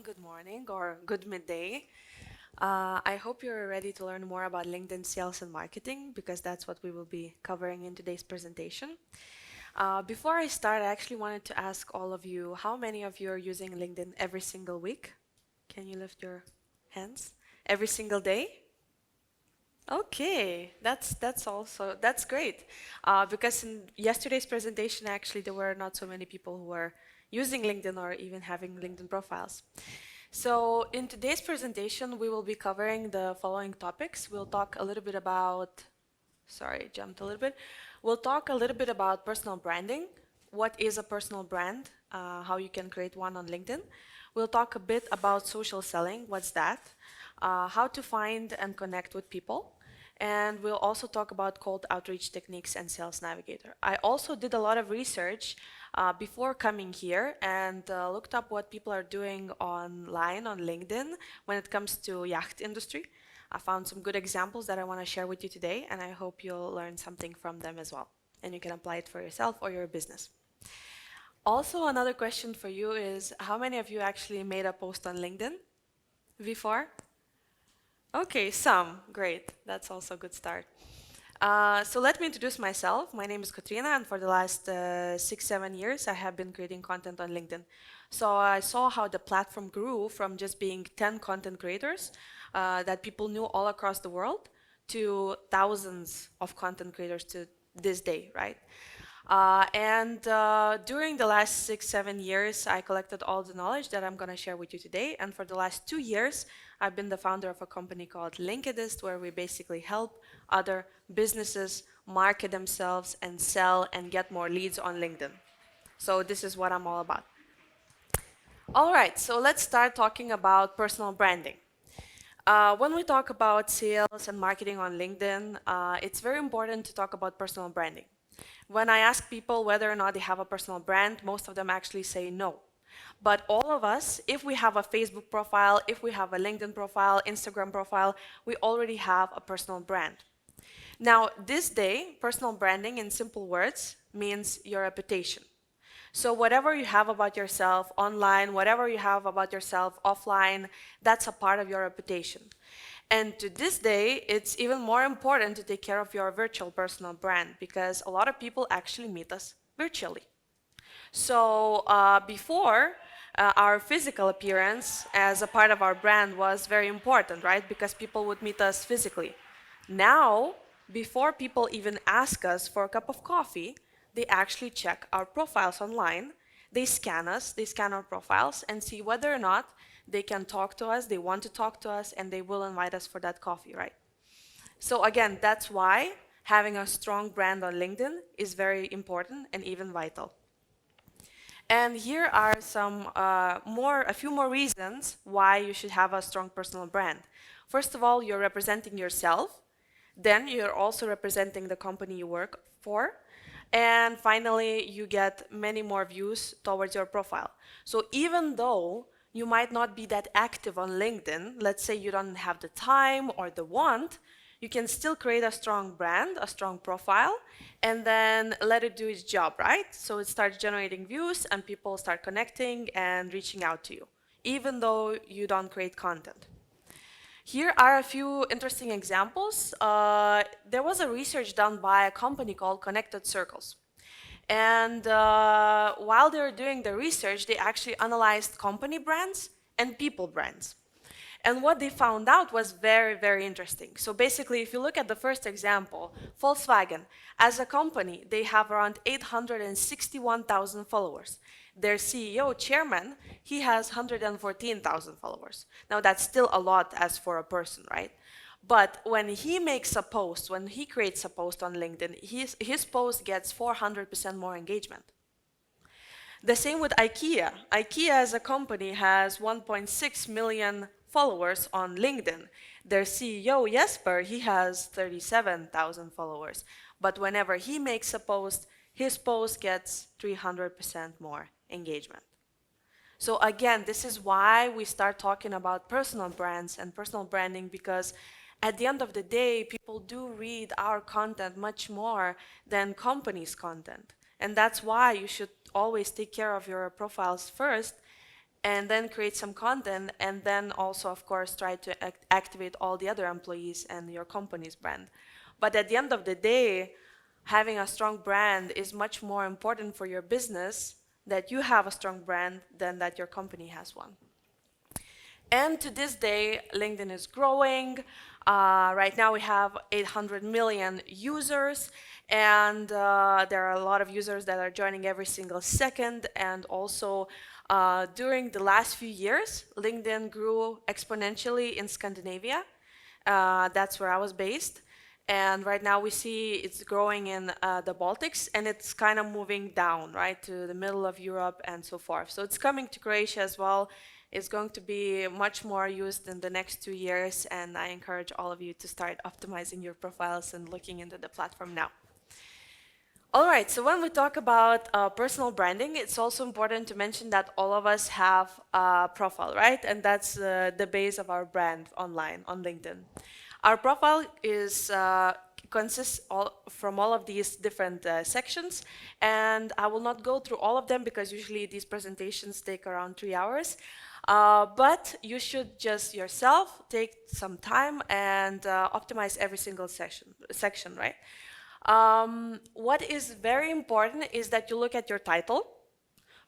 good morning or good midday. I hope you're ready to learn more about LinkedIn sales and marketing because that's what we will be covering in today's presentation. Before I start, I actually wanted to ask all of you, how many of you are using LinkedIn every single week? Can you lift your hands? Every single day? Okay, that's great. Because in yesterday's presentation, actually, there were not so many people who were using LinkedIn or even having LinkedIn profiles. So in today's presentation, we will be covering the following topics. We'll talk a little bit about, sorry, jumped a little bit. We'll talk a little bit about personal branding. What is a personal brand? How you can create one on LinkedIn. We'll talk a bit about social selling. What's that? How to find and connect with people. And we'll also talk about cold outreach techniques and Sales Navigator. I also did a lot of research before coming here and looked up what people are doing online on LinkedIn when it comes to yacht industry. I found some good examples that I want to share with you today, and I hope you'll learn something from them as well. And you can apply it for yourself or your business. Also, another question for you is, how many of you actually made a post on LinkedIn before? Okay, some. Great. That's also a good start. So let me introduce myself. My name is Katrina, and for the last 6-7 years, I have been creating content on LinkedIn. So I saw how the platform grew from just being 10 content creators that people knew all across the world to thousands of content creators to this day, right? During the last 6-7 years, I collected all the knowledge that I'm going to share with you today. And for the last 2 years, I've been the founder of a company called Linkedist, where we basically help other businesses market themselves and sell and get more leads on LinkedIn. So this is what I'm all about. All right, so let's start talking about personal branding. When we talk about sales and marketing on LinkedIn, it's very important to talk about personal branding. When I ask people whether or not they have a personal brand, most of them actually say no. But all of us, if we have a Facebook profile, if we have a LinkedIn profile, Instagram profile, we already have a personal brand. Now, this day, personal branding in simple words means your reputation. So whatever you have about yourself online, whatever you have about yourself offline, that's a part of your reputation. And to this day, it's even more important to take care of your virtual personal brand because a lot of people actually meet us virtually. So before, our physical appearance as a part of our brand was very important, right? Because people would meet us physically. Now, before people even ask us for a cup of coffee, they actually check our profiles online. They scan us, they scan our profiles and see whether or not they can talk to us, they want to talk to us, and they will invite us for that coffee, right? So again, that's why having a strong brand on LinkedIn is very important and even vital. And here are a few more reasons why you should have a strong personal brand. First of all, you're representing yourself. Then you're also representing the company you work for. And finally, you get many more views towards your profile. So even though you might not be that active on LinkedIn, let's say you don't have the time or the want, you can still create a strong brand, a strong profile, and then let it do its job, right? So it starts generating views and people start connecting and reaching out to you, even though you don't create content. Here are a few interesting examples. There was a research done by a company called Connected Circles. And while they were doing the research, they actually analyzed company brands and people brands. And what they found out was very, very interesting. So basically, if you look at the first example, Volkswagen, as a company, they have around 861,000 followers. Their CEO, chairman, he has 114,000 followers. Now, that's still a lot as for a person, right? But when he makes a post, when he creates a post on LinkedIn, his post gets 400% more engagement. The same with IKEA. IKEA as a company has 1.6 million followers on LinkedIn. Their CEO, Jesper, he has 37,000 followers. But whenever he makes a post, his post gets 300% more engagement. So again, this is why we start talking about personal brands and personal branding, because at the end of the day, people do read our content much more than companies' content. And that's why you should always take care of your profiles first and then create some content, and then also, of course, try to activate all the other employees and your company's brand. But at the end of the day, having a strong brand is much more important for your business, that you have a strong brand, than that your company has one. And to this day, LinkedIn is growing. Right now we have 800 million users, and there are a lot of users that are joining every single second. And also, during the last few years, LinkedIn grew exponentially in Scandinavia. That's where I was based. And right now we see it's growing in the Baltics, and it's kind of moving down, right, to the middle of Europe and so forth. So it's coming to Croatia as well. It's going to be much more used in the next 2 years, and I encourage all of you to start optimizing your profiles and looking into the platform now. All right, so when we talk about personal branding, it's also important to mention that all of us have a profile, right? And that's the base of our brand online on LinkedIn. Our profile consists from all of these different sections, and I will not go through all of them because usually these presentations take around 3 hours. But you should just yourself take some time and optimize every single section, right? What is very important is that you look at your title.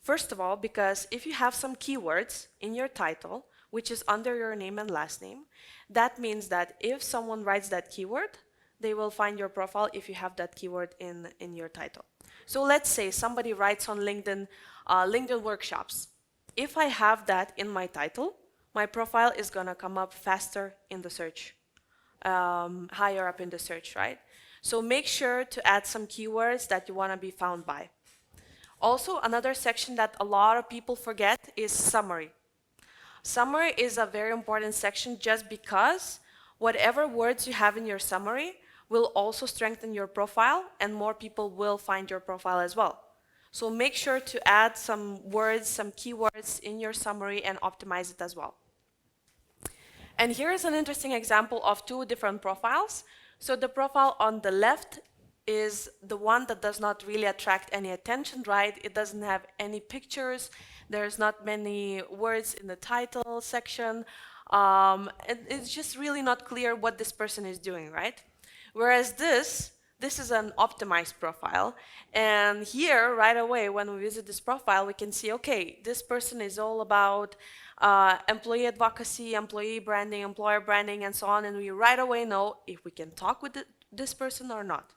First of all, because if you have some keywords in your title, which is under your name and last name, that means that if someone writes that keyword, they will find your profile if you have that keyword in your title. So let's say somebody writes on LinkedIn, LinkedIn workshops. If I have that in my title, my profile is going to come up faster in the search, higher up in the search, right? So make sure to add some keywords that you want to be found by. Also, another section that a lot of people forget is summary. Summary is a very important section just because whatever words you have in your summary will also strengthen your profile, and more people will find your profile as well. So make sure to add some words, some keywords in your summary and optimize it as well. And here is an interesting example of two different profiles. So the profile on the left is the one that does not really attract any attention, right? It doesn't have any pictures. There's not many words in the title section. And it's just really not clear what this person is doing, right? Whereas this is an optimized profile. And here, right away, when we visit this profile, we can see, okay, this person is all about employee advocacy, employee branding, employer branding, and so on. And we right away know if we can talk with this person or not.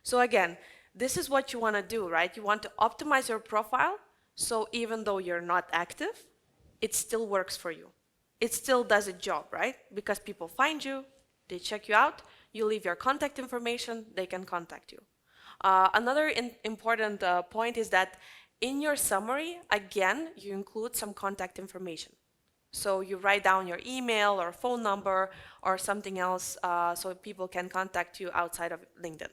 So again, this is what you want to do, right? You want to optimize your profile, so even though you're not active, it still works for you. It still does its job, right? Because people find you, they check you out, you leave your contact information, they can contact you. Another important point is that in your summary, again, you include some contact information. So you write down your email or phone number or something else so people can contact you outside of LinkedIn.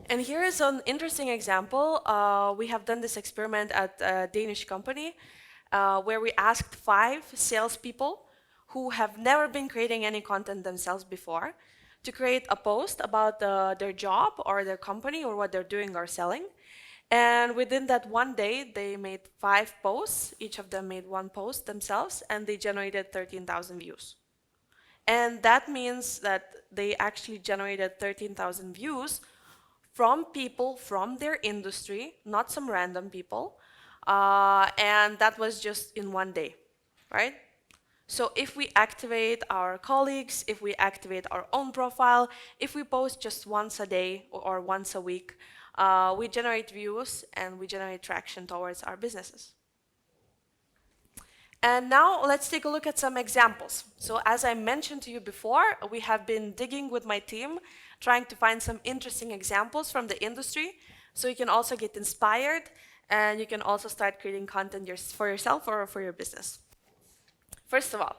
And here is an interesting example. We have done this experiment at a Danish company where we asked 5 salespeople who have never been creating any content themselves before to create a post about their job or their company or what they're doing or selling. And within that one day, they made 5 posts. Each of them made 1 post themselves, and they generated 13,000 views. And that means that they actually generated 13,000 views from people from their industry, not some random people. And that was just in one day, right? So if we activate our colleagues, if we activate our own profile, if we post just once a day or once a week, we generate views and we generate traction towards our businesses. And now let's take a look at some examples. So as I mentioned to you before, we have been digging with my team, trying to find some interesting examples from the industry, so you can also get inspired and you can also start creating content for yourself or for your business. First of all,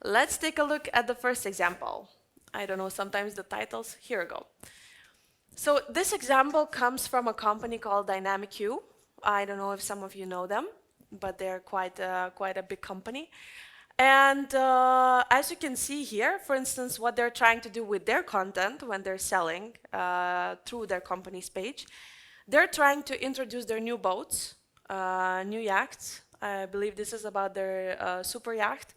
let's take a look at the first example. I don't know, sometimes the titles, here we go. So this example comes from a company called Dynamic Q. I don't know if some of you know them, but they're quite a big company. And as you can see here, for instance, what they're trying to do with their content when they're selling through their company's page, they're trying to introduce their new boats, new yachts, I believe this is about their super yacht.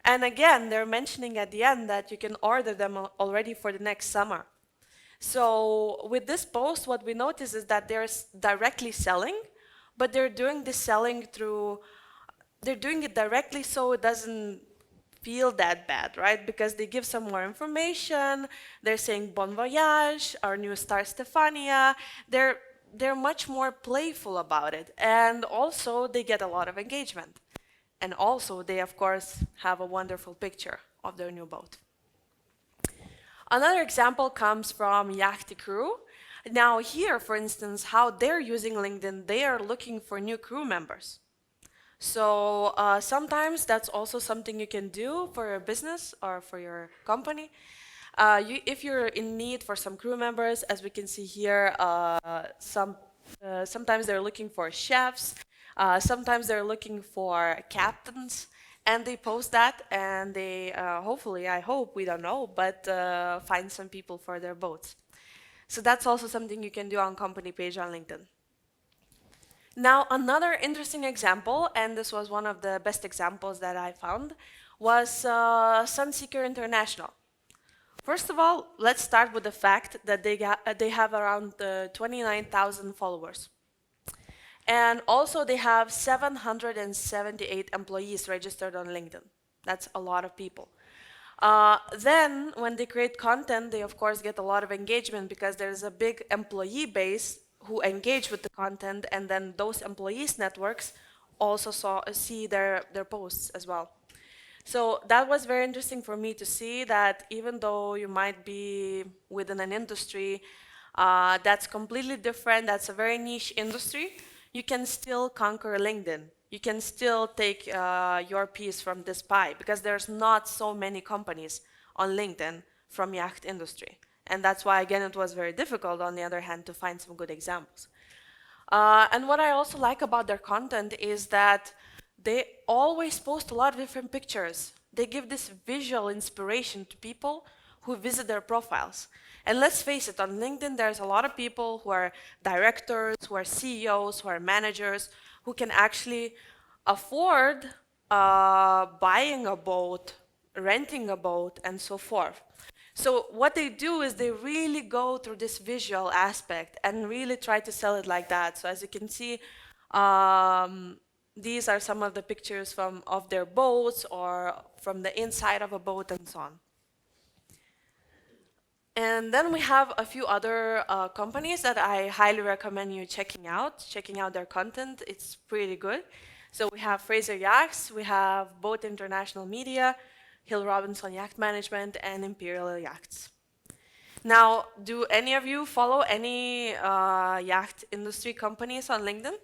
And again, they're mentioning at the end that you can order them already for the next summer. So with this post, what we notice is that they're directly selling, but they're doing this selling through, they're doing it directly so it doesn't feel that bad, right? Because they give some more information. They're saying bon voyage, our new star Stefania. They're they're much more playful about it, and also they get a lot of engagement. And also they of course have a wonderful picture of their new boat. Another example comes from Yachty Crew. Now here, for instance, how they're using LinkedIn, they are looking for new crew members. So sometimes that's also something you can do for your business or for your company. If you're in need for some crew members, as we can see here, sometimes they're looking for chefs, sometimes they're looking for captains, and they post that, and they hopefully, I hope, we don't know, but find some people for their boats. So that's also something you can do on company page on LinkedIn. Now, another interesting example, and this was one of the best examples that I found, was Sunseeker International. First of all, let's start with the fact that they have around 29,000 followers. And also they have 778 employees registered on LinkedIn. That's a lot of people. Then when they create content, they of course get a lot of engagement because there's a big employee base who engage with the content, and then those employees networks also see their posts as well. So that was very interesting for me to see that even though you might be within an industry that's completely different, that's a very niche industry, you can still conquer LinkedIn. You can still take your piece from this pie because there's not so many companies on LinkedIn from yacht industry. And that's why, again, it was very difficult, on the other hand, to find some good examples. And what I also like about their content is that they always post a lot of different pictures. They give this visual inspiration to people who visit their profiles. And let's face it, on LinkedIn, there's a lot of people who are directors, who are CEOs, who are managers, who can actually afford buying a boat, renting a boat, and so forth. So what they do is they really go through this visual aspect and really try to sell it like that. So as you can see, these are some of the pictures of their boats or from the inside of a boat and so on. And then we have a few other companies that I highly recommend you checking out their content. It's pretty good. So we have Fraser Yachts, we have Boat International Media, Hill Robinson Yacht Management, and Imperial Yachts. Now, do any of you follow any yacht industry companies on LinkedIn?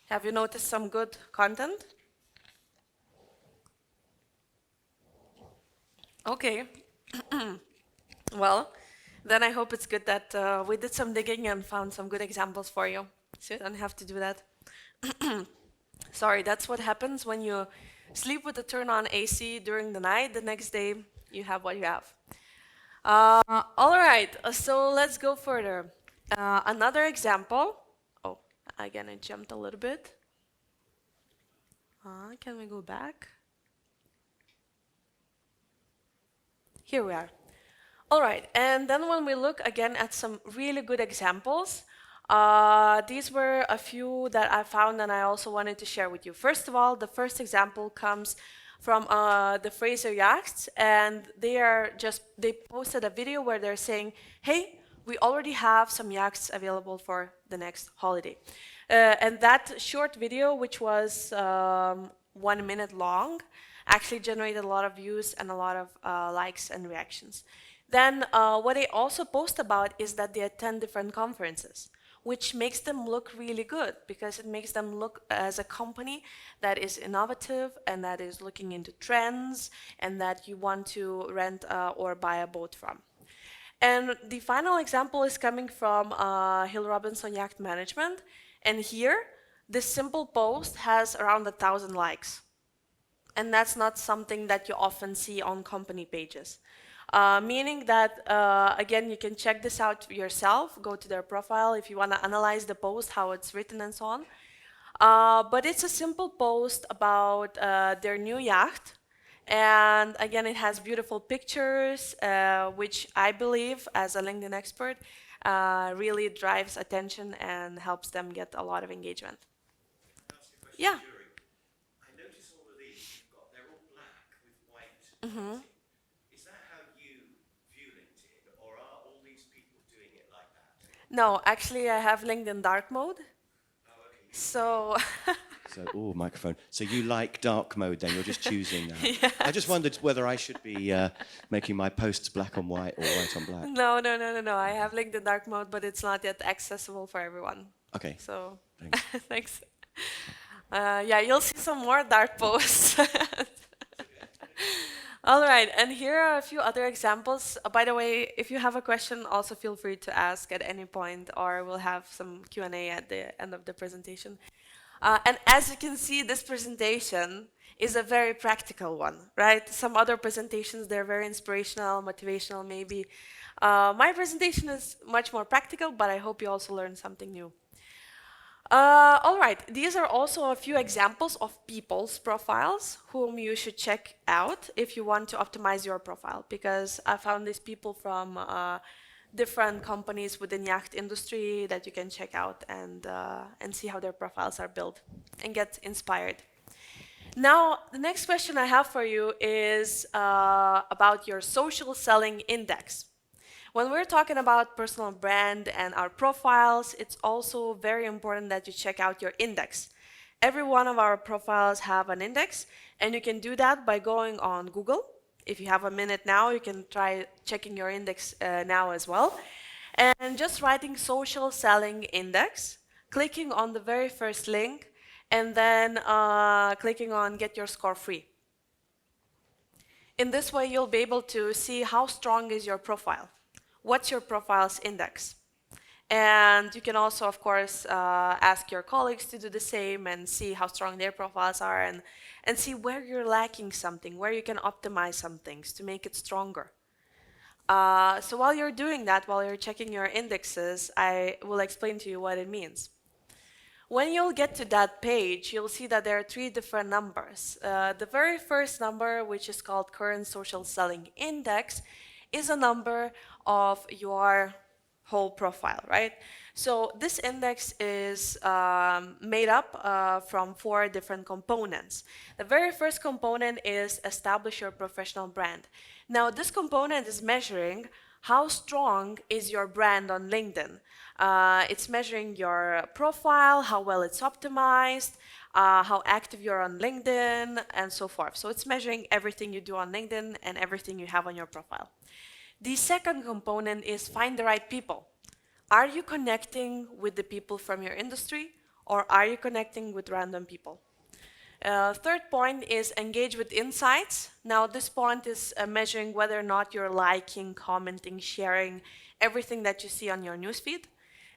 Have you noticed some good content? Okay. Well, then I hope it's good that we did some digging and found some good examples for you. So you don't have to do that. Sorry, that's what happens when you sleep with the turn on AC during the night. The next day, you have what you have. All right, so let's go further. Another example. Oh, again, I jumped a little bit. Can we go back? Here we are. All right, and then when we look again at some really good examples, these were a few that I found and I also wanted to share with you. First of all, the first example comes from the Fraser Yachts, and they posted a video where they're saying, hey, we already have some yachts available for the next holiday. And that short video, which was 1 minute long, actually generated a lot of views and a lot of likes and reactions. Then what they also post about is that they attend different conferences, which makes them look really good because it makes them look as a company that is innovative and that is looking into trends and that you want to rent or buy a boat from. And the final example is coming from Hill Robinson Yacht Management. And here, this simple post has around 1,000 likes. And that's not something that you often see on company pages. Meaning that, again, you can check this out yourself, go to their profile if you want to analyze the post, how it's written and so on. But it's a simple post about their new yacht. And again, it has beautiful pictures, which I believe, as a LinkedIn expert, really drives attention and helps them get a lot of engagement. Yeah. I notice all of these, they're all black with white Mhm. writing. Is that how you view LinkedIn, or are all these people doing it like that? No, actually, I have LinkedIn dark mode. Oh, okay. So, So, oh, microphone. So you like dark mode then? You're just choosing that. I just yes. wondered whether I should be making my posts black on white or white on black. No, no, no, no, no. I have LinkedIn dark mode, but it's not yet accessible for everyone. Okay, So, thanks. thanks. Yeah, you'll see some more dark posts. All right, and here are a few other examples. By the way, if you have a question, also feel free to ask at any point, or we'll have some Q&A at the end of the presentation. And as you can see, this presentation is a very practical one, right? Some other presentations, they're very inspirational, motivational, maybe. My presentation is much more practical, but I hope you also learned something new. All right, these are also a few examples of people's profiles whom you should check out if you want to optimize your profile, because I found these people from different companies within yacht industry that you can check out and see how their profiles are built and get inspired. Now, the next question I have for you is about your social selling index. When we're talking about personal brand and our profiles, it's also very important that you check out your index. Every one of our profiles have an index, and you can do that by going on Google. If you have a minute now, you can try checking your index now as well. And just writing social selling index, clicking on the very first link, and then clicking on get your score free. In this way, you'll be able to see how strong is your profile. What's your profile's index? And you can also, of course, ask your colleagues to do the same and see how strong their profiles are and see where you're lacking something, where you can optimize some things to make it stronger. So while you're doing that, while you're checking your indexes, I will explain to you what it means. When you'll get to that page, you'll see that there are three different numbers. The very first number, which is called current social selling index, is a number of your whole profile, right? So this index is made up from four different components. The very first component is establish your professional brand. Now, this component is measuring how strong is your brand on LinkedIn. It's measuring your profile, how well it's optimized, how active you're on LinkedIn, and so forth. So it's measuring everything you do on LinkedIn and everything you have on your profile. The second component is find the right people. Are you connecting with the people from your industry, or are you connecting with random people? Third point is engage with insights. Now, this point is measuring whether or not you're liking, commenting, sharing everything that you see on your newsfeed.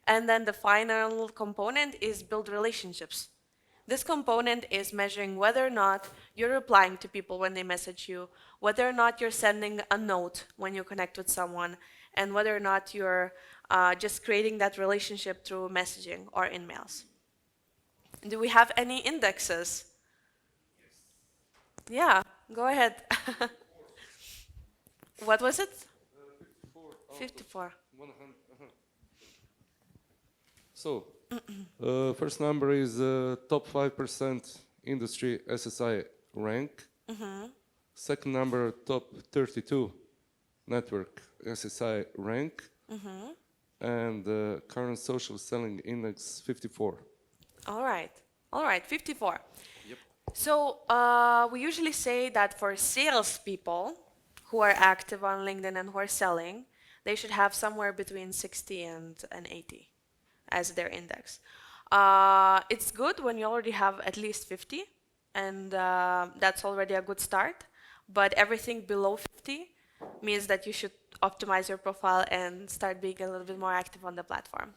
And then the final component is build relationships. This component is measuring whether or not you're replying to people when they message you, whether or not you're sending a note when you connect with someone, and whether or not you're just creating that relationship through messaging or emails. Do we have any indexes? Yeah, go ahead. What was it? 54 out of 54. 100. So, first number is top 5% industry SSI rank. Second number, top 32 network SSI rank. And current social selling index 54. All right. All right, 54. Yep. So we usually say that for salespeople who are active on LinkedIn and who are selling, they should have somewhere between 60 and 80 as their index. It's good when you already have at least 50, and that's already a good start. But everything below 50 means that you should optimize your profile and start being a little bit more active on the platform.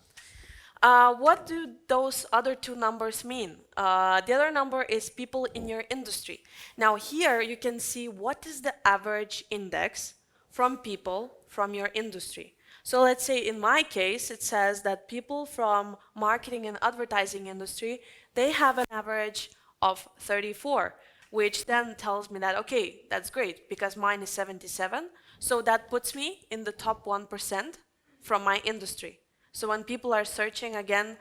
What do those other two numbers mean? The other number is people in your industry. Now here you can see what is the average index from people from your industry. So let's say in my case, it says that people from marketing and advertising industry, they have an average of 34, which then tells me that, okay, that's great because mine is 77. So that puts me in the top 1% from my industry. So when people are searching again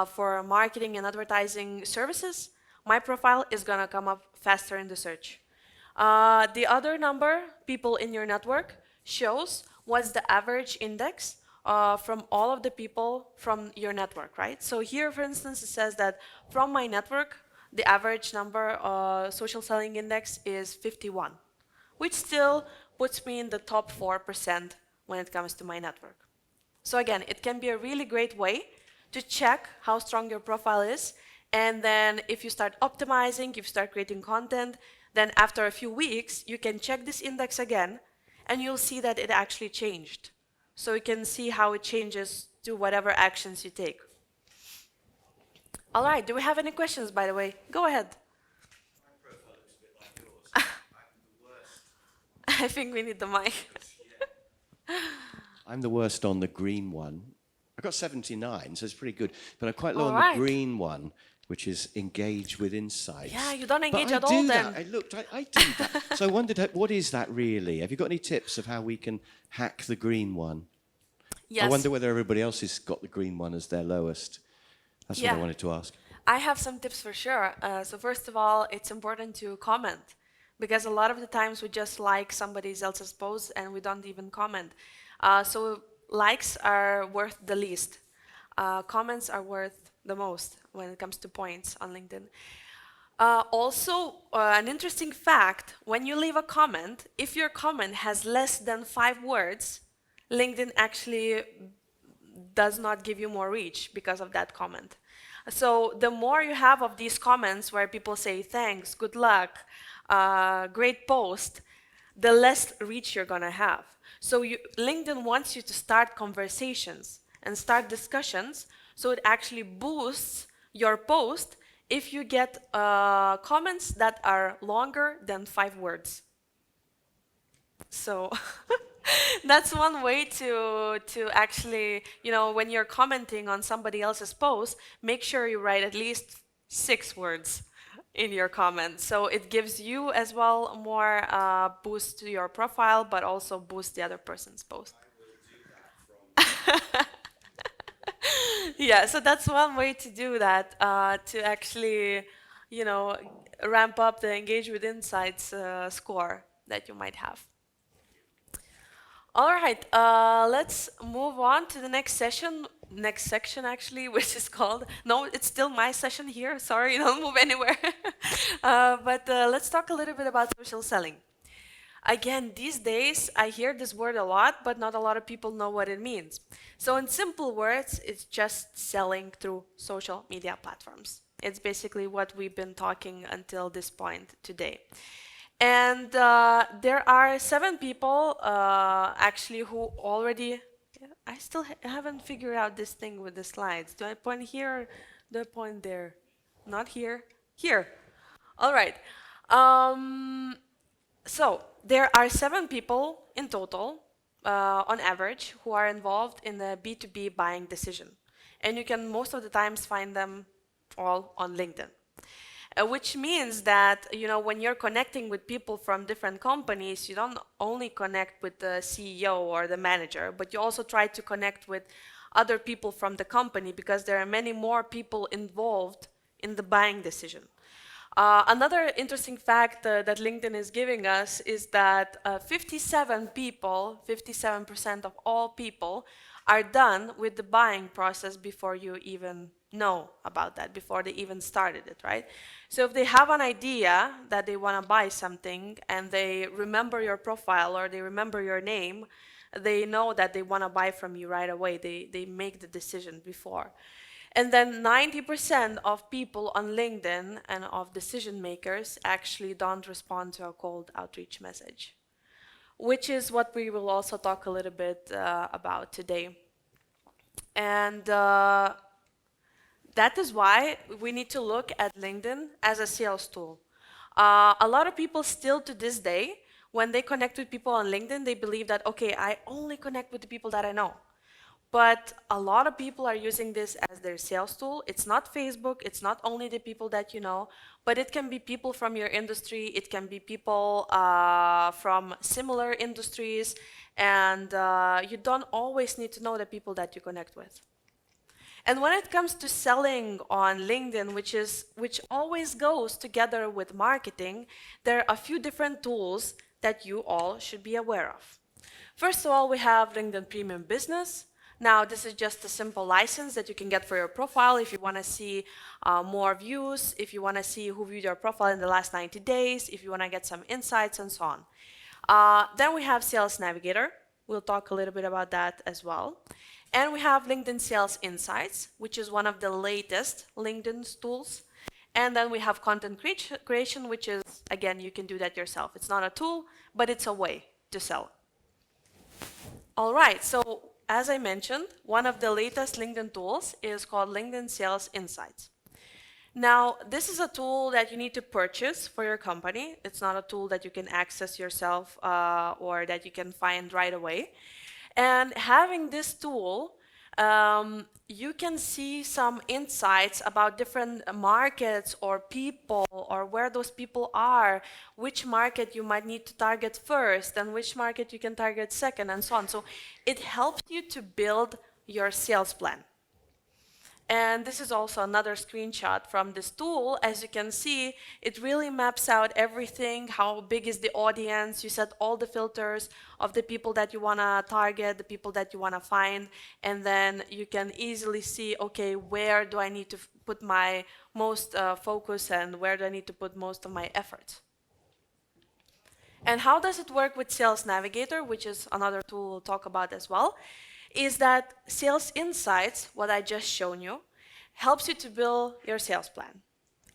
for marketing and advertising services, my profile is going to come up faster in the search. The other number, people in your network, shows what's the average index from all of the people from your network, right? So here, for instance, it says that from my network, the average number social selling index is 51, which still puts me in the top 4% when it comes to my network. So again, it can be a really great way to check how strong your profile is. And then if you start optimizing, if you start creating content, then after a few weeks, you can check this index again, and you'll see that it actually changed. So you can see how it changes to whatever actions you take. All right, do we have any questions, by the way? Go ahead. My profile looks a bit like yours. I'm the worst. I think we need the mic. Yeah. I'm the worst on the green one. I got 79, so it's pretty good. But I'm quite low All on right. the green one, which is engage with insights. Yeah, you don't But engage I at all do then. that. I do that. So I wondered, what is that really? Have you got any tips of how we can hack the green one? Yes. I wonder whether everybody else has got the green one as their lowest. That's what I Yeah. wanted to ask. I have some tips for sure. So first of all, it's important to comment because a lot of the times we just like somebody else's post and we don't even comment. So likes are worth the least. Comments are worth the most when it comes to points on LinkedIn. An interesting fact, when you leave a comment, if your comment has less than 5 words, LinkedIn actually does not give you more reach because of that comment. So the more you have of these comments where people say thanks, good luck, great post, the less reach you're gonna have. So LinkedIn wants you to start conversations and start discussions, so it actually boosts your post if you get comments that are longer than 5 words. So that's one way to actually, when you're commenting on somebody else's post, make sure you write at least 6 words in your comment. So it gives you as well more boost to your profile, but also boost the other person's post. I will do that from. Yeah, so that's one way to do that, to actually, ramp up the Engage with Insights score that you might have. All right, let's move on to the next section actually, which is called, no, it's still my session here, sorry, don't move anywhere. But let's talk a little bit about social selling. Again, these days, I hear this word a lot, but not a lot of people know what it means. So in simple words, it's just selling through social media platforms. It's basically what we've been talking until this point today. And there are 7 people actually who already, I still haven't figured out this thing with the slides. Do I point here or do I point there? Not here. Here. All right. So there are 7 people in total, on average, who are involved in the B2B buying decision. And you can most of the times find them all on LinkedIn. Which means that, when you're connecting with people from different companies, you don't only connect with the CEO or the manager, but you also try to connect with other people from the company because there are many more people involved in the buying decision. Another interesting fact that LinkedIn is giving us is that 57% of all people are done with the buying process before you even know about that, before they even started it, right? So if they have an idea that they want to buy something and they remember your profile or they remember your name, they know that they want to buy from you right away. They make the decision before. And then 90% of people on LinkedIn and of decision makers actually don't respond to a cold outreach message, which is what we will also talk a little bit about today. And that is why we need to look at LinkedIn as a sales tool. A lot of people still to this day, when they connect with people on LinkedIn, they believe that, okay, I only connect with the people that I know. but a lot of people are using this as their sales tool. It's not Facebook, it's not only the people that you know, but it can be people from your industry, it can be people from similar industries, and you don't always need to know the people that you connect with. And when it comes to selling on LinkedIn, which always goes together with marketing, there are a few different tools that you all should be aware of. First of all, we have LinkedIn Premium Business. Now, this is just a simple license that you can get for your profile if you want to see more views, if you want to see who viewed your profile in the last 90 days, if you want to get some insights and so on. Then we have Sales Navigator. We'll talk a little bit about that as well. And we have LinkedIn Sales Insights, which is one of the latest LinkedIn tools. And then we have content creation, which is, again, you can do that yourself. It's not a tool, but it's a way to sell. All right, so as I mentioned, one of the latest LinkedIn tools is called LinkedIn Sales Insights. Now, this is a tool that you need to purchase for your company. It's not a tool that you can access yourself or that you can find right away. And having this tool, you can see some insights about different markets or people or where those people are, which market you might need to target first and which market you can target second and so on. So it helps you to build your sales plan. And this is also another screenshot from this tool. As you can see, it really maps out everything. How big is the audience? You set all the filters of the people that you want to target, the people that you want to find, and then you can easily see, okay, where do I need to put my most focus and where do I need to put most of my effort? And how does it work with Sales Navigator, which is another tool we'll talk about as well? Is that Sales Insights, what I just shown you, helps you to build your sales plan.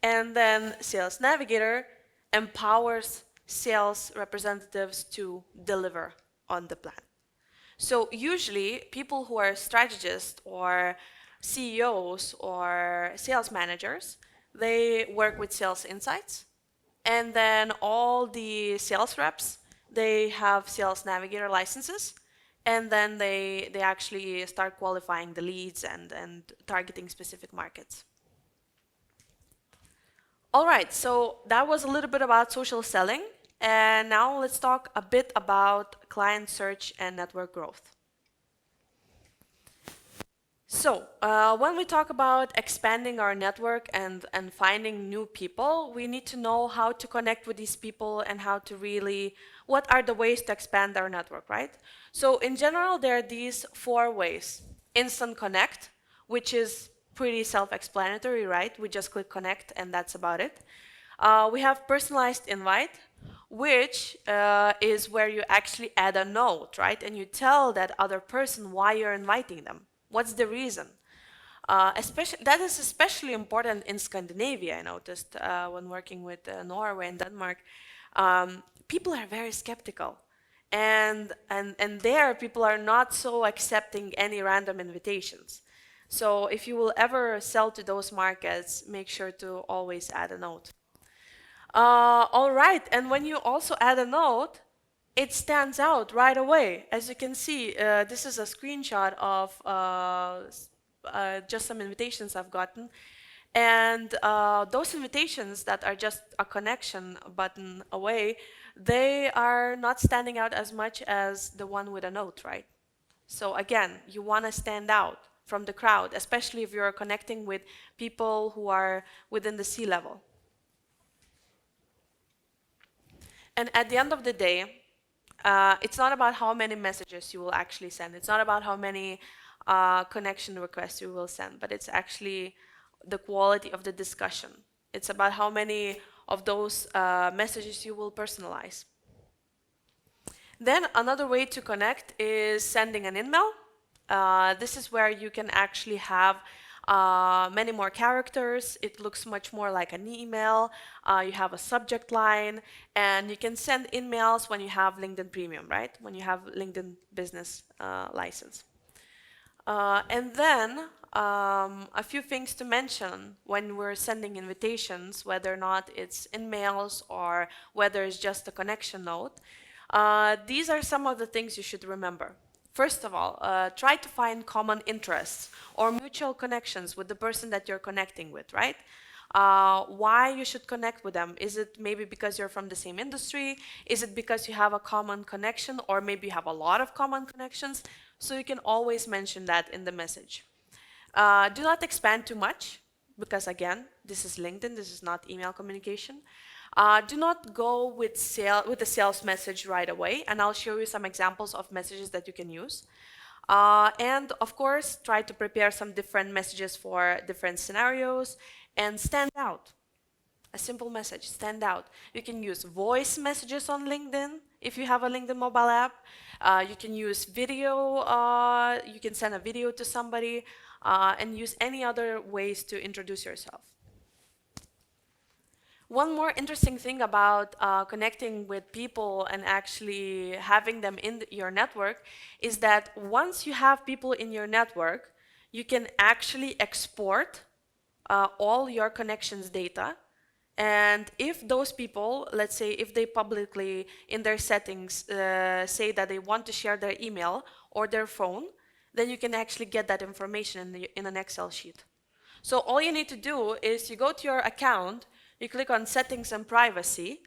And then Sales Navigator empowers sales representatives to deliver on the plan. So usually people who are strategists or CEOs or sales managers, they work with Sales Insights. And then all the sales reps, they have Sales Navigator licenses. And then they actually start qualifying the leads and targeting specific markets. All right, so that was a little bit about social selling. And now let's talk a bit about client search and network growth. So when we talk about expanding our network and finding new people, we need to know how to connect with these people and how to really, what are the ways to expand our network, right? So in general, there are these 4 ways. Instant connect, which is pretty self-explanatory, right? We just click connect and that's about it. We have personalized invite, which is where you actually add a note, right? And you tell that other person why you're inviting them. What's the reason? That is especially important in Scandinavia, I noticed, when working with Norway and Denmark. People are very skeptical. And there, people are not so accepting any random invitations. So if you will ever sell to those markets, make sure to always add a note. All right, and when you also add a note, it stands out right away. As you can see, this is a screenshot of just some invitations I've gotten. And those invitations that are just a connection button away, they are not standing out as much as the one with a note, right? So again, you want to stand out from the crowd, especially if you're connecting with people who are within the C-level. And at the end of the day, it's not about how many messages you will actually send. It's not about how many connection requests you will send, but it's actually the quality of the discussion. It's about how many of those messages you will personalize. Then another way to connect is sending an email. This is where you can actually have many more characters. It looks much more like an email. You have a subject line, and you can send emails when you have LinkedIn Premium, right? When you have LinkedIn Business license. And then a few things to mention when we're sending invitations, whether or not it's in mails or whether it's just a connection note. These are some of the things you should remember. First of all, try to find common interests or mutual connections with the person that you're connecting with, right? Why you should connect with them? Is it maybe because you're from the same industry? Is it because you have a common connection, or maybe you have a lot of common connections? So you can always mention that in the message. Do not expand too much, because again, this is LinkedIn, this is not email communication. Do not go with a sales message right away, and I'll show you some examples of messages that you can use. And of course, try to prepare some different messages for different scenarios and stand out. A simple message, stand out. You can use voice messages on LinkedIn if you have a LinkedIn mobile app. You can use video, you can send a video to somebody, and use any other ways to introduce yourself. One more interesting thing about connecting with people and actually having them in your network is that once you have people in your network, you can actually export all your connections data. And if those people, let's say if they publicly in their settings say that they want to share their email or their phone, then you can actually get that information in an Excel sheet. So all you need to do is you go to your account, you click on settings and privacy,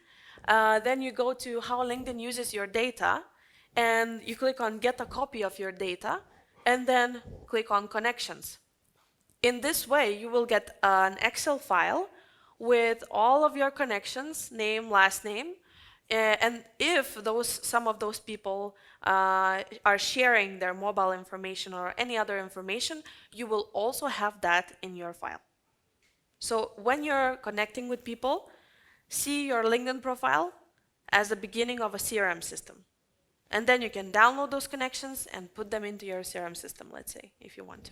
then you go to how LinkedIn uses your data, and you click on get a copy of your data, and then click on connections. In this way, you will get an Excel file with all of your connections, name, last name, and if some of those people are sharing their mobile information or any other information, you will also have that in your file. So when you're connecting with people, see your LinkedIn profile as the beginning of a CRM system. And then you can download those connections and put them into your CRM system, let's say, if you want to.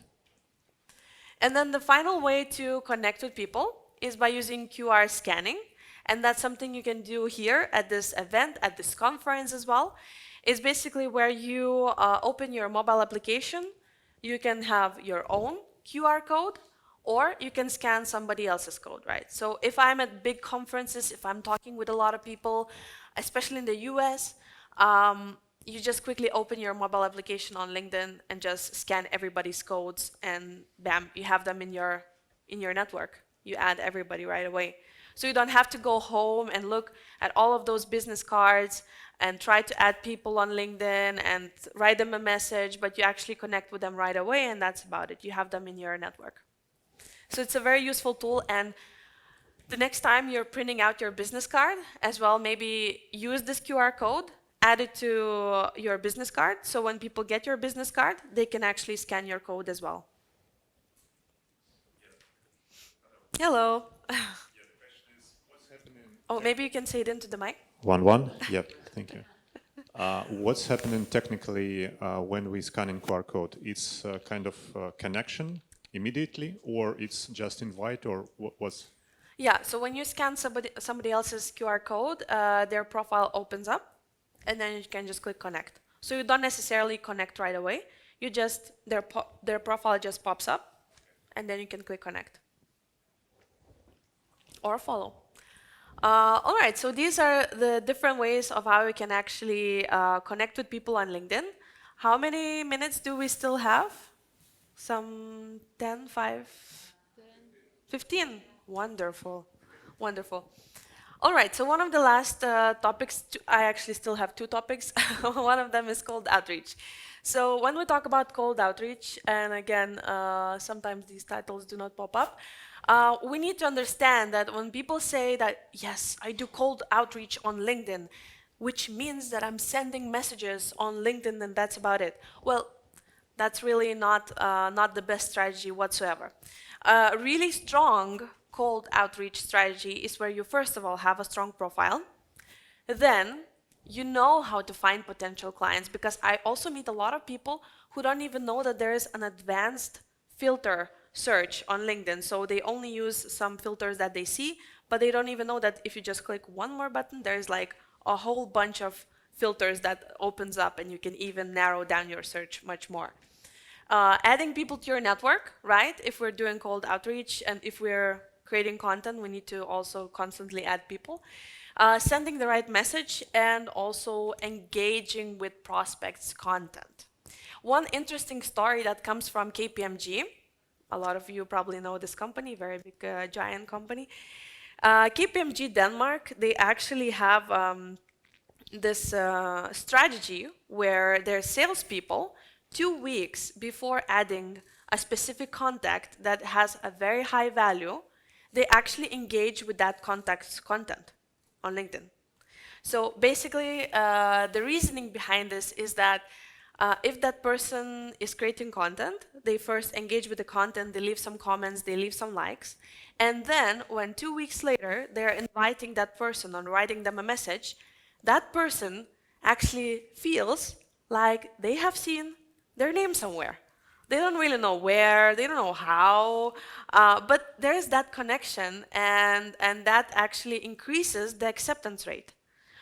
And then the final way to connect with people is by using QR scanning. And that's something you can do here at this event, at this conference as well. It's basically where you open your mobile application. You can have your own QR code, or you can scan somebody else's code, right? So if I'm at big conferences, if I'm talking with a lot of people, especially in the US, you just quickly open your mobile application on LinkedIn and just scan everybody's codes, and bam, you have them in your network. You add everybody right away. So you don't have to go home and look at all of those business cards and try to add people on LinkedIn and write them a message, but you actually connect with them right away, and that's about it. You have them in your network. So it's a very useful tool, and the next time you're printing out your business card as well, maybe use this QR code, add it to your business card, so when people get your business card, they can actually scan your code as well. Hello. Oh, maybe you can say it into the mic. 1-1. Yep. Thank you. What's happening technically when we scanning QR code? It's a kind of connection immediately, or it's just invite, or what's? Yeah. So when you scan somebody else's QR code, their profile opens up, and then you can just click connect. So you don't necessarily connect right away. You just their profile just pops up, and then you can click connect or follow. All right, so these are the different ways of how we can actually connect with people on LinkedIn. How many minutes do we still have? Some 10, 5, 15? Wonderful, wonderful. All right, so one of the last topics, I actually still have two topics. One of them is cold outreach. So when we talk about cold outreach, and again, sometimes these titles do not pop up, we need to understand that when people say that, yes, I do cold outreach on LinkedIn, which means that I'm sending messages on LinkedIn and that's about it. Well, that's really not the best strategy whatsoever. Really strong cold outreach strategy is where you first of all have a strong profile, then you know how to find potential clients, because I also meet a lot of people who don't even know that there is an advanced filter search on LinkedIn. So they only use some filters that they see, but they don't even know that if you just click one more button, there's like a whole bunch of filters that opens up, and you can even narrow down your search much more. Adding people to your network, right? If we're doing cold outreach and if we're creating content, we need to also constantly add people. Sending the right message and also engaging with prospects' content. One interesting story that comes from KPMG. A lot of you probably know this company, very big giant company. KPMG Denmark, they actually have this strategy where their salespeople, 2 weeks before adding a specific contact that has a very high value, they actually engage with that contact's content on LinkedIn. So basically, the reasoning behind this is that if that person is creating content, they first engage with the content, they leave some comments, they leave some likes, and then when 2 weeks later they're inviting that person or writing them a message, that person actually feels like they have seen their name somewhere. They don't really know where, they don't know how, but there is that connection, and that actually increases the acceptance rate.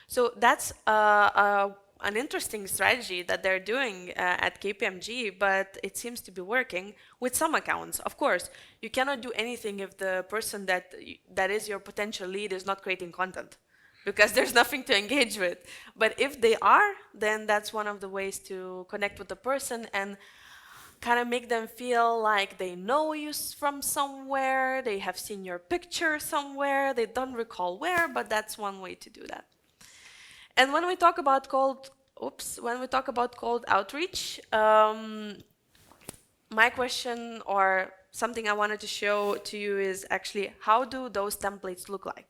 So that's an interesting strategy that they're doing at KPMG, but it seems to be working with some accounts. Of course, you cannot do anything if the person that is your potential lead is not creating content, because there's nothing to engage with. But if they are, then that's one of the ways to connect with the person and kind of make them feel like they know you from somewhere, they have seen your picture somewhere, they don't recall where, but that's one way to do that. And when we talk about cold outreach, my question or something I wanted to show to you is actually how do those templates look like?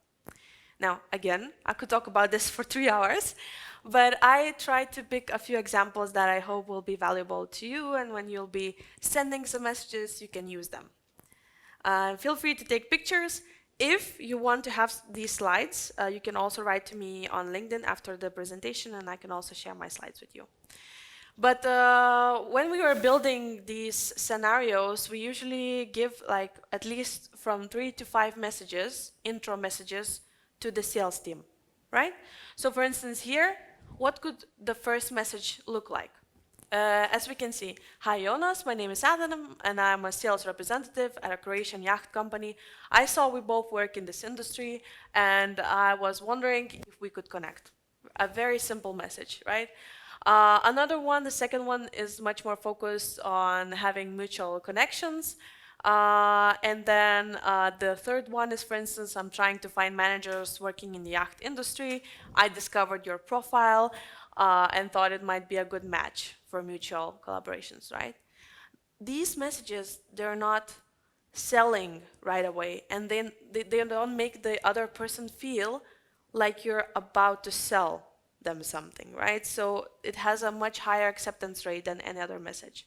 Now, again, I could talk about this for 3 hours, but I tried to pick a few examples that I hope will be valuable to you, and when you'll be sending some messages, you can use them. Feel free to take pictures. If you want to have these slides, you can also write to me on LinkedIn after the presentation, and I can also share my slides with you. But when we were building these scenarios, we usually give like at least from 3 to 5 messages, intro messages, to the sales team, right? So for instance here, what could the first message look like? As we can see, hi Jonas, my name is Adam and I'm a sales representative at a Croatian yacht company. I saw we both work in this industry and I was wondering if we could connect. A very simple message, right? Another one, the second one, is much more focused on having mutual connections. And then the third one is, for instance, I'm trying to find managers working in the yacht industry. I discovered your profile and thought it might be a good match for mutual collaborations, right? These messages, they're not selling right away, and then they don't make the other person feel like you're about to sell them something, right? So it has a much higher acceptance rate than any other message.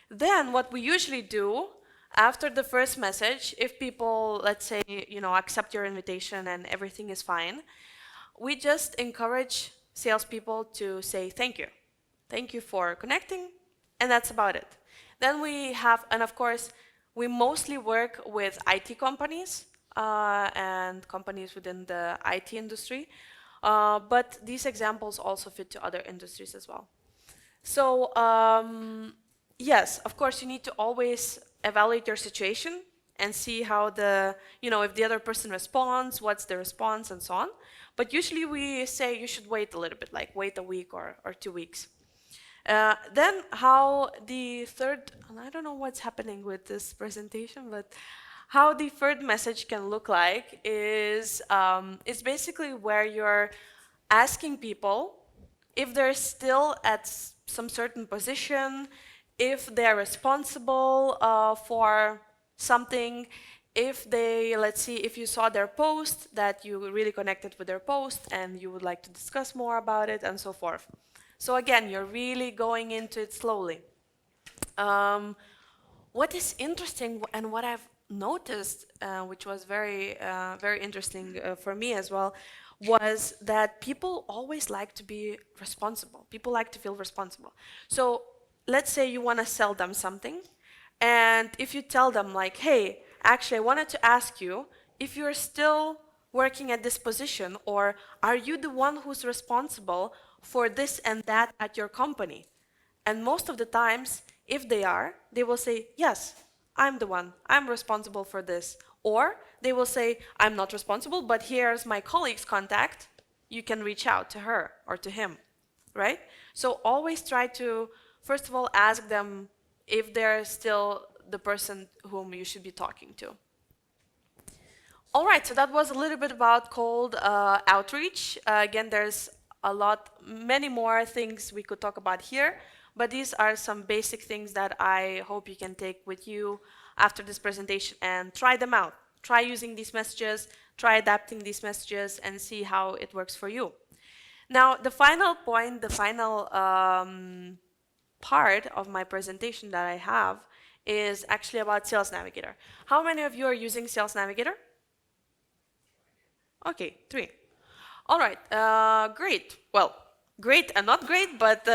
Then what we usually do after the first message, if people, let's say, accept your invitation and everything is fine, we just encourage salespeople to say thank you. Thank you for connecting, and that's about it. Then we have, and of course, we mostly work with IT companies and companies within the IT industry, but these examples also fit to other industries as well. So yes, of course, you need to always evaluate your situation and see how if the other person responds, what's the response, and so on. But usually we say you should wait a little bit, like wait a week or 2 weeks. Then how the third, and I don't know what's happening with this presentation, but how the third message can look like is basically where you're asking people if they're still at some certain position, if they're responsible for something, if they, let's see, if you saw their post, that you really connected with their post and you would like to discuss more about it, and so forth. So again, you're really going into it slowly. What is interesting and what I've noticed, which was very, very interesting for me as well, was that people always like to be responsible. People like to feel responsible. So let's say you want to sell them something, and if you tell them like, hey, actually I wanted to ask you if you're still working at this position, or are you the one who's responsible for this and that at your company? And most of the times, if they are, they will say, yes, I'm the one, I'm responsible for this. Or they will say, I'm not responsible, but here's my colleague's contact, you can reach out to her or to him, right? So always try to first of all, ask them if they're still the person whom you should be talking to. All right, so that was a little bit about cold outreach. Again, there's many more things we could talk about here, but these are some basic things that I hope you can take with you after this presentation and try them out. Try using these messages, try adapting these messages, and see how it works for you. Now, the final point, the final part of my presentation that I have is actually about Sales Navigator. How many of you are using Sales Navigator? Okay, 3. All right, great. Well, great and not great, but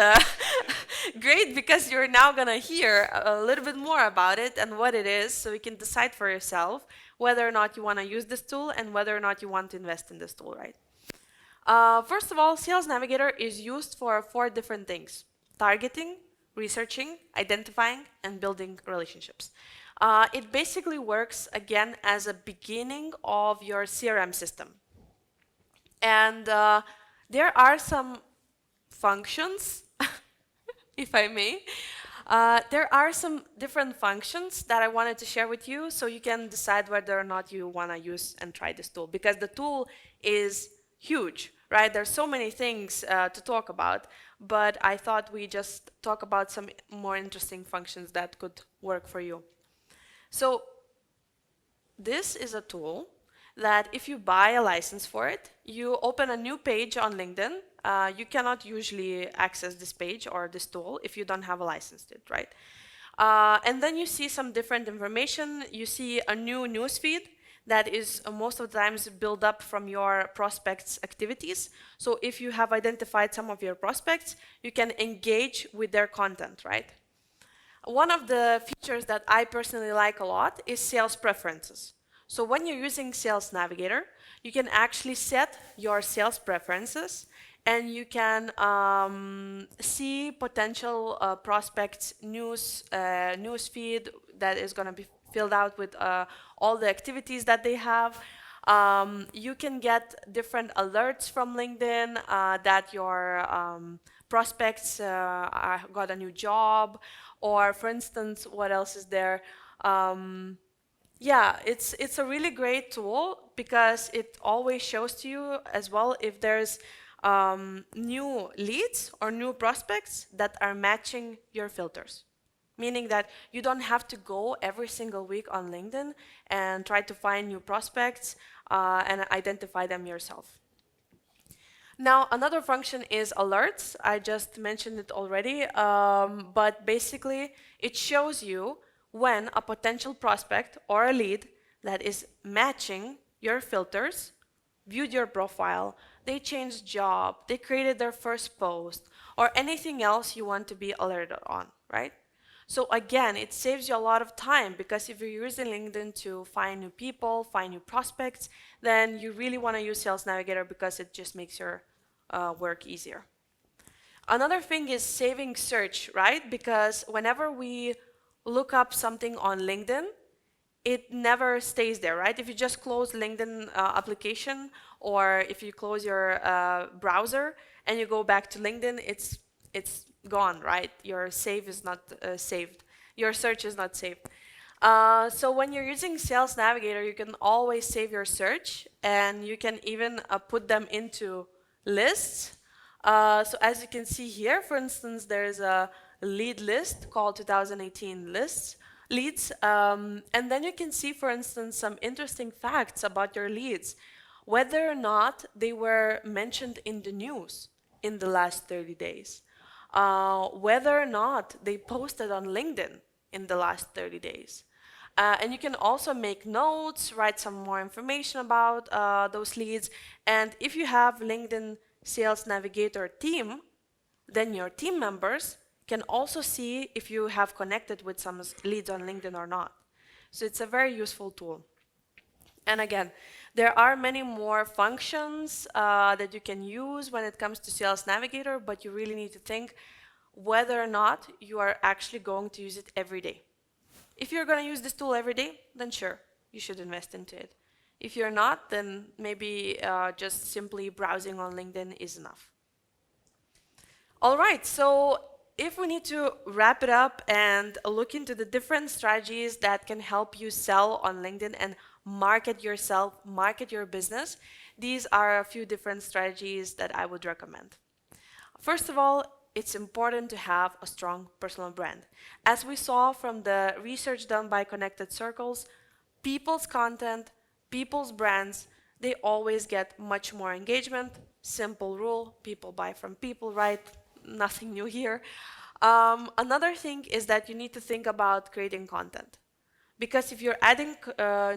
great because you're now gonna hear a little bit more about it and what it is, so you can decide for yourself whether or not you wanna use this tool and whether or not you want to invest in this tool, right? First of all, Sales Navigator is used for 4 different things: targeting, researching, identifying, and building relationships. It basically works, again, as a beginning of your CRM system. And there are some functions, if I may. There are some different functions that I wanted to share with you so you can decide whether or not you want to use and try this tool, because the tool is huge, right? There's so many things to talk about, but I thought we just talk about some more interesting functions that could work for you. So this is a tool that if you buy a license for it, you open a new page on LinkedIn. You cannot usually access this page or this tool if you don't have a license to it, right? And then you see some different information. You see a new newsfeed that is most of the times built up from your prospects' activities. So if you have identified some of your prospects, you can engage with their content, right? One of the features that I personally like a lot is sales preferences. So when you're using Sales Navigator, you can actually set your sales preferences, and you can see potential prospects news feed that is going to be filled out with all the activities that they have. You can get different alerts from LinkedIn that your prospects got a new job, or for instance, what else is there? Yeah, it's a really great tool because it always shows to you as well if there's new leads or new prospects that are matching your filters. Meaning that you don't have to go every single week on LinkedIn and try to find new prospects and identify them yourself. Now, another function is alerts. I just mentioned it already, but basically it shows you when a potential prospect or a lead that is matching your filters viewed your profile, they changed job, they created their first post, or anything else you want to be alerted on, right? So again, it saves you a lot of time, because if you're using LinkedIn to find new people, find new prospects, then you really want to use Sales Navigator because it just makes your work easier. Another thing is saving search, right? Because whenever we look up something on LinkedIn, it never stays there, right? If you just close LinkedIn application, or if you close your browser and you go back to LinkedIn, it's gone, right? Your save is not saved. Your search is not saved. So when you're using Sales Navigator, you can always save your search, and you can even put them into lists. So as you can see here, for instance, there's a lead list called 2018 leads, and then you can see, for instance, some interesting facts about your leads, whether or not they were mentioned in the news in the last 30 days, whether or not they posted on LinkedIn in the last 30 days. And you can also make notes, write some more information about those leads. And if you have LinkedIn Sales Navigator team, then your team members can also see if you have connected with some leads on LinkedIn or not. So it's a very useful tool. And again, there are many more functions that you can use when it comes to Sales Navigator, but you really need to think whether or not you are actually going to use it every day. If you're going to use this tool every day, then sure, you should invest into it. If you're not, then maybe just simply browsing on LinkedIn is enough. All right, so if we need to wrap it up and look into the different strategies that can help you sell on LinkedIn and market yourself, market your business, these are a few different strategies that I would recommend. First of all, it's important to have a strong personal brand. As we saw from the research done by Connected Circles, people's content, people's brands, they always get much more engagement. Simple rule, people buy from people, right? Nothing new here. Another thing is that you need to think about creating content. Because if you're adding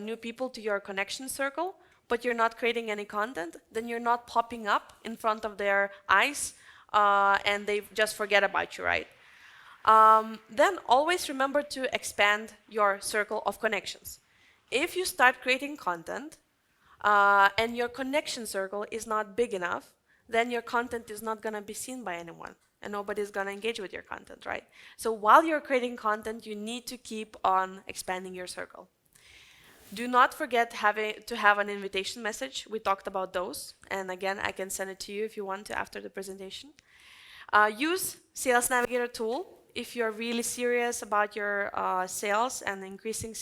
new people to your connection circle, but you're not creating any content, then you're not popping up in front of their eyes and they just forget about you, right? Then always remember to expand your circle of connections. If you start creating content and your connection circle is not big enough, then your content is not going to be seen by anyone and nobody's going to engage with your content, right? So while you're creating content, you need to keep on expanding your circle. Do not forget to have an invitation message. We talked about those. And again, I can send it to you if you want to after the presentation. Use Sales Navigator tool if you're really serious about your sales and increasing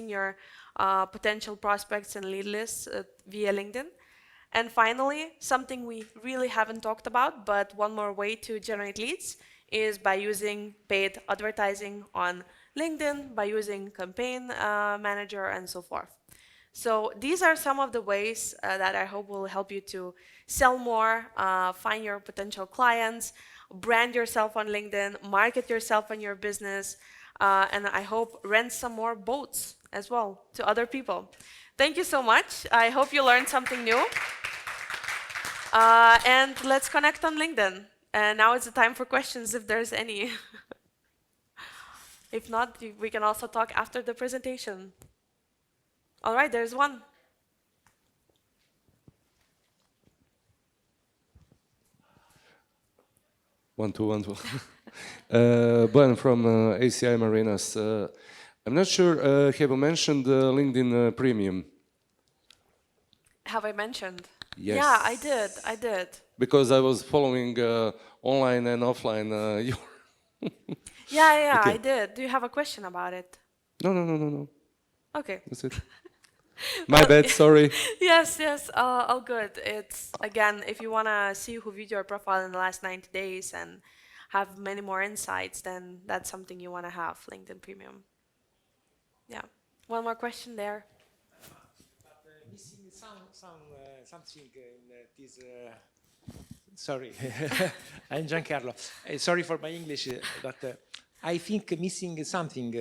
your potential prospects and lead lists via LinkedIn. And finally, something we really haven't talked about, but one more way to generate leads is by using paid advertising on LinkedIn, by using Campaign Manager, and so forth. So these are some of the ways that I hope will help you to sell more, find your potential clients, brand yourself on LinkedIn, market yourself and your business, and I hope rent some more boats as well to other people. Thank you so much. I hope you learned something new. And let's connect on LinkedIn. And now it's the time for questions if there's any. If not, we can also talk after the presentation. All right, there's one. One, two. Ben from ACI Marinas. I'm not sure, have you mentioned LinkedIn Premium? Have I mentioned? Yes. Yeah, I did. Because I was following online and offline your... Yeah, Okay. I did. Do you have a question about it? No. Okay. That's it. My bad, sorry. Yes, all good. It's, again, if you want to see who viewed your profile in the last 90 days and have many more insights, then that's something you want to have, LinkedIn Premium. Yeah. One more question there. Missing something in this. Sorry, I'm Giancarlo. Sorry for my English, but I think missing something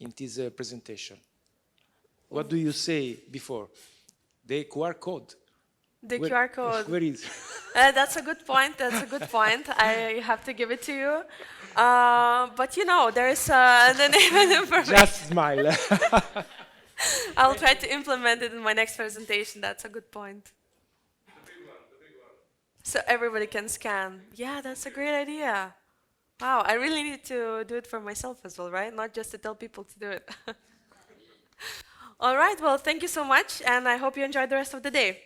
in this presentation. What do you say before? The QR code. The QR code. Where is? That's a good point. I have to give it to you. But you know, there's the name and information. Just smile. I'll try to implement it in my next presentation. That's a good point. The big one. So everybody can scan. Yeah, that's a great idea. Wow, I really need to do it for myself as well, right? Not just to tell people to do it. All right, well, thank you so much, and I hope you enjoy the rest of the day.